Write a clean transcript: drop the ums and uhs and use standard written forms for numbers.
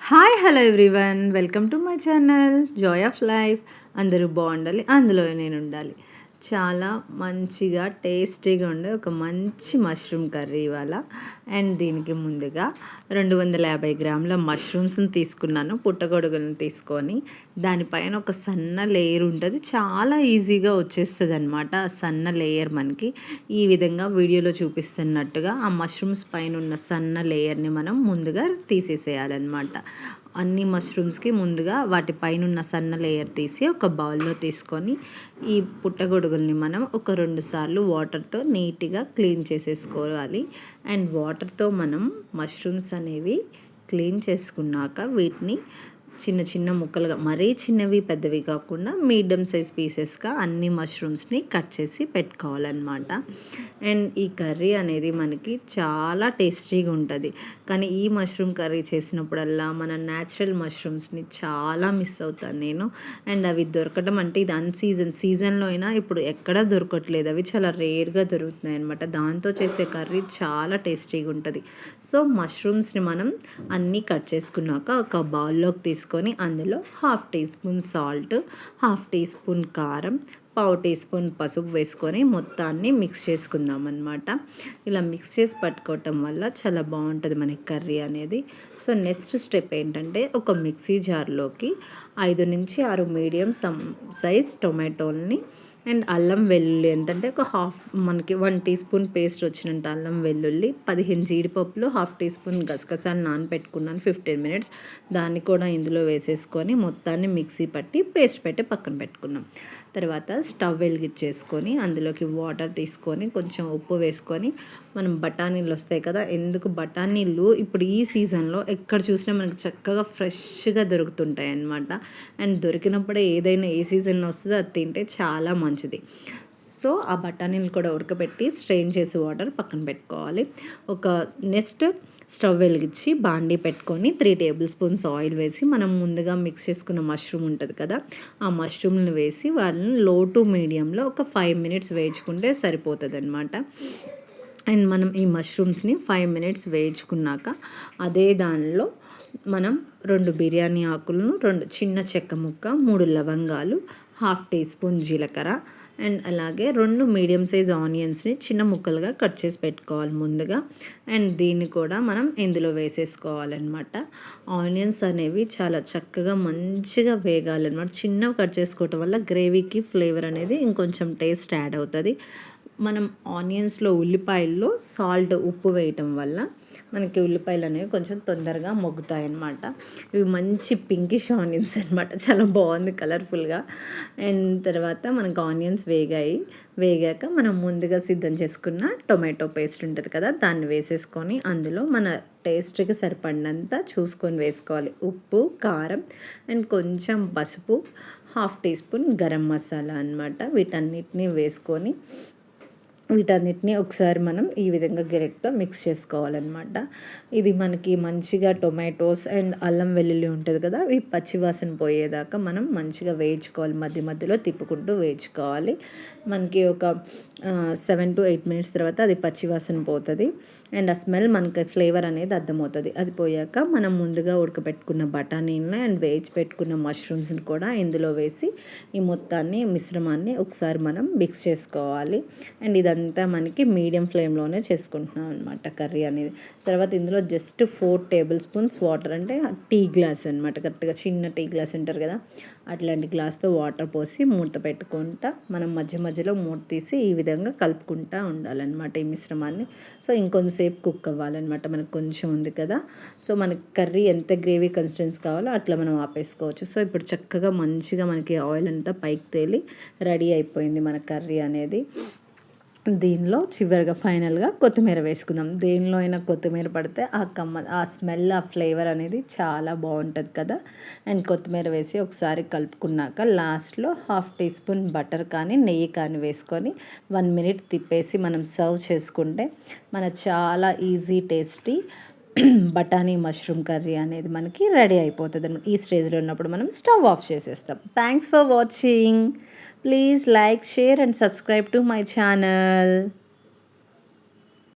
Hi hello everyone welcome to my channel Joy of life. అందరూ బాగుండాలి, అందులో నేను ఉండాలి. చాలా మంచిగా టేస్టీగా ఉండే ఒక మంచి మష్రూమ్ కర్రీ ఇవాళ. అండ్ దీనికి ముందుగా 250 గ్రాముల మష్రూమ్స్ని తీసుకున్నాను, పుట్టగొడుగులను తీసుకొని. దానిపైన ఒక సన్న లేయర్ ఉంటుంది, చాలా ఈజీగా వచ్చేస్తుంది అనమాట. ఆ సన్న లేయర్ మనకి ఈ విధంగా వీడియోలో చూపిస్తున్నట్టుగా ఆ మష్రూమ్స్ పైన ఉన్న సన్న లేయర్ని మనం ముందుగా తీసేసేయాలన్నమాట. అన్ని మష్రూమ్స్కి ముందుగా వాటి పైన ఉన్న సన్న లేయర్ తీసి ఒక బౌల్లో తీసుకొని ఈ పుట్టగొడుగుల్ని మనం ఒక 2 సార్లు వాటర్తో నీట్గా క్లీన్ చేసేసుకోవాలి. అండ్ వాటర్తో మనం మష్రూమ్స్ అనేవి క్లీన్ చేసుకున్నాక వీటిని చిన్న చిన్న ముక్కలుగా, మరీ చిన్నవి పెద్దవి కాకుండా మీడియం సైజ్ పీసెస్గా అన్ని మష్రూమ్స్ని కట్ చేసి పెట్టుకోవాలన్నమాట. అండ్ ఈ కర్రీ అనేది మనకి చాలా టేస్టీగా ఉంటుంది. కానీ ఈ మష్రూమ్ కర్రీ చేసినప్పుడల్లా మన న్యాచురల్ మష్రూమ్స్ని చాలా మిస్ అవుతాను నేను. అండ్ అవి దొరకడం అంటే ఇది సీజన్లో అయినా ఇప్పుడు ఎక్కడా దొరకట్లేదు, అవి చాలా రేర్గా దొరుకుతున్నాయి అనమాట. దాంతో చేసే కర్రీ చాలా టేస్టీగా ఉంటుంది. సో మష్రూమ్స్ని మనం అన్నీ కట్ చేసుకున్నాక ఒక బౌల్లోకి తీసుకొని అందులో 1/2 teaspoon salt, 1/2 teaspoon కారం, 1/4 టీ స్పూన్ పసుపు వేసుకొని మొత్తాన్ని మిక్స్ చేసుకుందాం అన్నమాట. ఇలా మిక్స్ చేసి పట్టుకోవటం వల్ల చాలా బాగుంటుంది మనకి కర్రీ అనేది. సో నెక్స్ట్ స్టెప్ ఏంటంటే ఒక మిక్సీ జార్లోకి 5 నుంచి 6 మీడియం సైజ్ టొమాటోల్ని అండ్ అల్లం వెల్లుల్లి ఎంతంటే ఒక మనకి 1 టీ స్పూన్ పేస్ట్ వచ్చినంత అల్లం వెల్లుల్లి, 15 జీడిపప్పులు, 1/2 టీ స్పూన్ గసగసాలు నానబెట్టుకున్నాను 15 మినిట్స్. దాన్ని కూడా ఇందులో వేసేసుకొని మొత్తాన్ని మిక్సీ పట్టి పేస్ట్ పెట్టి పక్కన పెట్టుకున్నాం. తర్వాత స్టవ్ వెలిగించేసుకొని అందులోకి వాటర్ తీసుకొని కొంచెం ఉప్పు వేసుకొని మనం బఠానీలు వస్తాయి కదా, ఎందుకు బఠానీలు ఇప్పుడు ఈ సీజన్లో ఎక్కడ చూసినా మనకు చక్కగా ఫ్రెష్గా దొరుకుతుంటాయి అన్నమాట. అండ్ దొరికినప్పుడే ఏదైనా ఏ సీజన్లో వస్తుందో అది తింటే చాలా మంచిది. సో ఆ బఠానీలు కూడా ఉడకబెట్టి స్ట్రెయిన్ చేసి వాటర్ పక్కన పెట్టుకోవాలి. ఒక నెక్స్ట్ స్టవ్ వెలిగించి బాండీ పెట్టుకొని 3 టేబుల్ స్పూన్స్ ఆయిల్ వేసి మనం ముందుగా మిక్స్ చేసుకున్న మష్రూమ్ ఉంటుంది కదా, ఆ మష్రూమ్ని వేసి వాళ్ళని లో టు మీడియంలో ఒక 5 మినిట్స్ వేయించుకుంటే సరిపోతుంది అనమాట. అండ్ మనం ఈ మష్రూమ్స్ని 5 మినిట్స్ వేయించుకున్నాక అదే దానిలో మనం 2 బిర్యానీ ఆకులను, 2 చిన్న చెక్క ముక్క, 3 లవంగాలు, 1/2 టీ స్పూన్ జీలకర్ర అండ్ అలాగే 2 మీడియం సైజ్ ఆనియన్స్ని చిన్న ముక్కలుగా కట్ చేసి పెట్టుకోవాలి ముందుగా. అండ్ దీన్ని కూడా మనం ఇందులో వేసేసుకోవాలన్నమాట. ఆనియన్స్ అనేవి చాలా చక్కగా మంచిగా వేగాలన్నమాట. చిన్నవి కట్ చేసుకోవటం వల్ల గ్రేవీకి ఫ్లేవర్ అనేది ఇంకొంచెం టేస్ట్ యాడ్ అవుతుంది. మనం ఆనియన్స్లో ఉల్లిపాయల్లో సాల్ట్, ఉప్పు వేయటం వల్ల మనకి ఉల్లిపాయలు అనేవి కొంచెం తొందరగా మొగ్గుతాయి అన్నమాట. ఇవి మంచి పింకిష్ ఆనియన్స్ అనమాట, చాలా బాగుంది కలర్ఫుల్గా. అండ్ తర్వాత మనకు ఆనియన్స్ వేగాక మనం ముందుగా సిద్ధం చేసుకున్న టొమాటో పేస్ట్ ఉంటుంది కదా, దాన్ని వేసేసుకొని అందులో మన టేస్ట్కి సరిపడినంత చూసుకొని వేసుకోవాలి. ఉప్పు, కారం అండ్ కొంచెం పసుపు, 1/2 టీ స్పూన్ గరం మసాలా అనమాట. వీటన్నిటిని ఒకసారి మనం ఈ విధంగా గరిటెతో మిక్స్ చేసుకోవాలన్నమాట. ఇది మనకి మంచిగా టొమాటోస్ అండ్ అల్లం వెల్లుల్లి ఉంటుంది కదా, ఇవి పచ్చివాసన పోయేదాకా మనం మంచిగా వేయించుకోవాలి, మధ్య మధ్యలో తిప్పుకుంటూ వేయించుకోవాలి. మనకి ఒక 7 to 8 మినిట్స్ తర్వాత అది పచ్చివాసన పోతుంది అండ్ ఆ స్మెల్ మనకి ఫ్లేవర్ అనేది అర్థమవుతుంది. అది పోయాక మనం ముందుగా ఉడకబెట్టుకున్న బఠానీని అండ్ వేయించి పెట్టుకున్న మష్రూమ్స్ని కూడా ఇందులో వేసి ఈ మిశ్రమాన్ని ఒకసారి మనం మిక్స్ చేసుకోవాలి. అండ్ ఇదంతా మనకి మీడియం ఫ్లేమ్లోనే చేసుకుంటున్నాం అనమాట కర్రీ అనేది. తర్వాత ఇందులో జస్ట్ 4 టేబుల్ స్పూన్స్ వాటర్, అంటే టీ గ్లాస్ అనమాట, కరెక్ట్గా చిన్న టీ గ్లాస్ ఉంటారు కదా అట్లాంటి గ్లాస్తో వాటర్ పోసి మూత పెట్టుకుంటా మనం మధ్య మధ్యలో మూత తీసి ఈ విధంగా కలుపుకుంటూ ఉండాలన్నమాట ఈ మిశ్రమాన్ని. సో ఇంకొంతసేపు కుక్ అవ్వాలన్నమాట, మనకు కొంచెం ఉంది కదా. సో మనకి కర్రీ ఎంత గ్రేవీ కన్సిస్టెన్సీ కావాలో అట్లా మనం ఆపేసుకోవచ్చు. సో ఇప్పుడు చక్కగా మంచిగా మనకి ఆయిల్ అంతా పైకి తేలి రెడీ అయిపోయింది మన కర్రీ అనేది. దీనిలో చివరిగా ఫైనల్గా కొత్తిమీర వేసుకుందాం. దేనిలో అయినా కొత్తిమీర పడితే ఆ స్మెల్, ఆ ఫ్లేవర్ అనేది చాలా బాగుంటుంది కదా. అండ్ కొత్తిమీర వేసి ఒకసారి కలుపుకున్నాక లాస్ట్లో 1/2 టీ స్పూన్ బటర్ కానీ నెయ్యి కానీ వేసుకొని 1 మినిట్ తిప్పేసి మనం సర్వ్ చేసుకుంటే మన చాలా ఈజీ టేస్టీ బఠానీ మష్రూమ్ కర్రీ అనేది మనకి రెడీ అయిపోతుంది అనమాట. ఈ స్టేజ్లో ఉన్నప్పుడు మనం స్టవ్ ఆఫ్ చేసేస్తాం. Thanks for watching. Please like, share and subscribe to my channel.